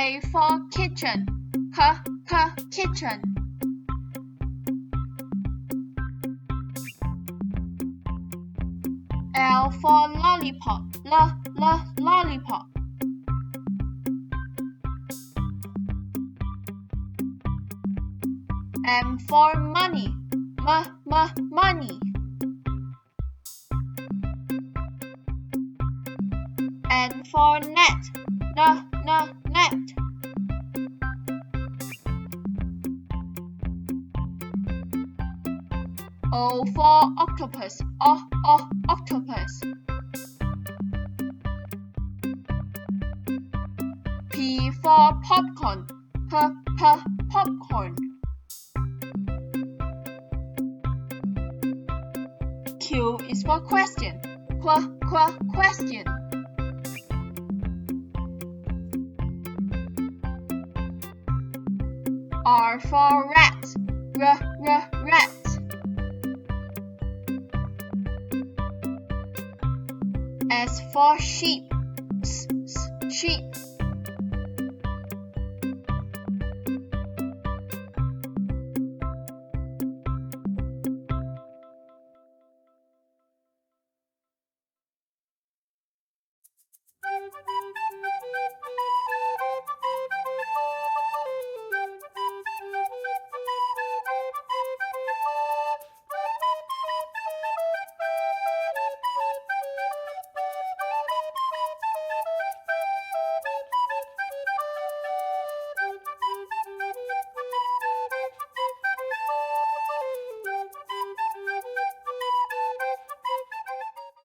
K for kitchen, kitchen. L for lollipop, lollipop. M for money, money. N for net, net. O for octopus, octopus. P for popcorn, popcorn. Q is for question, question. R for rat, rat. S for sheep,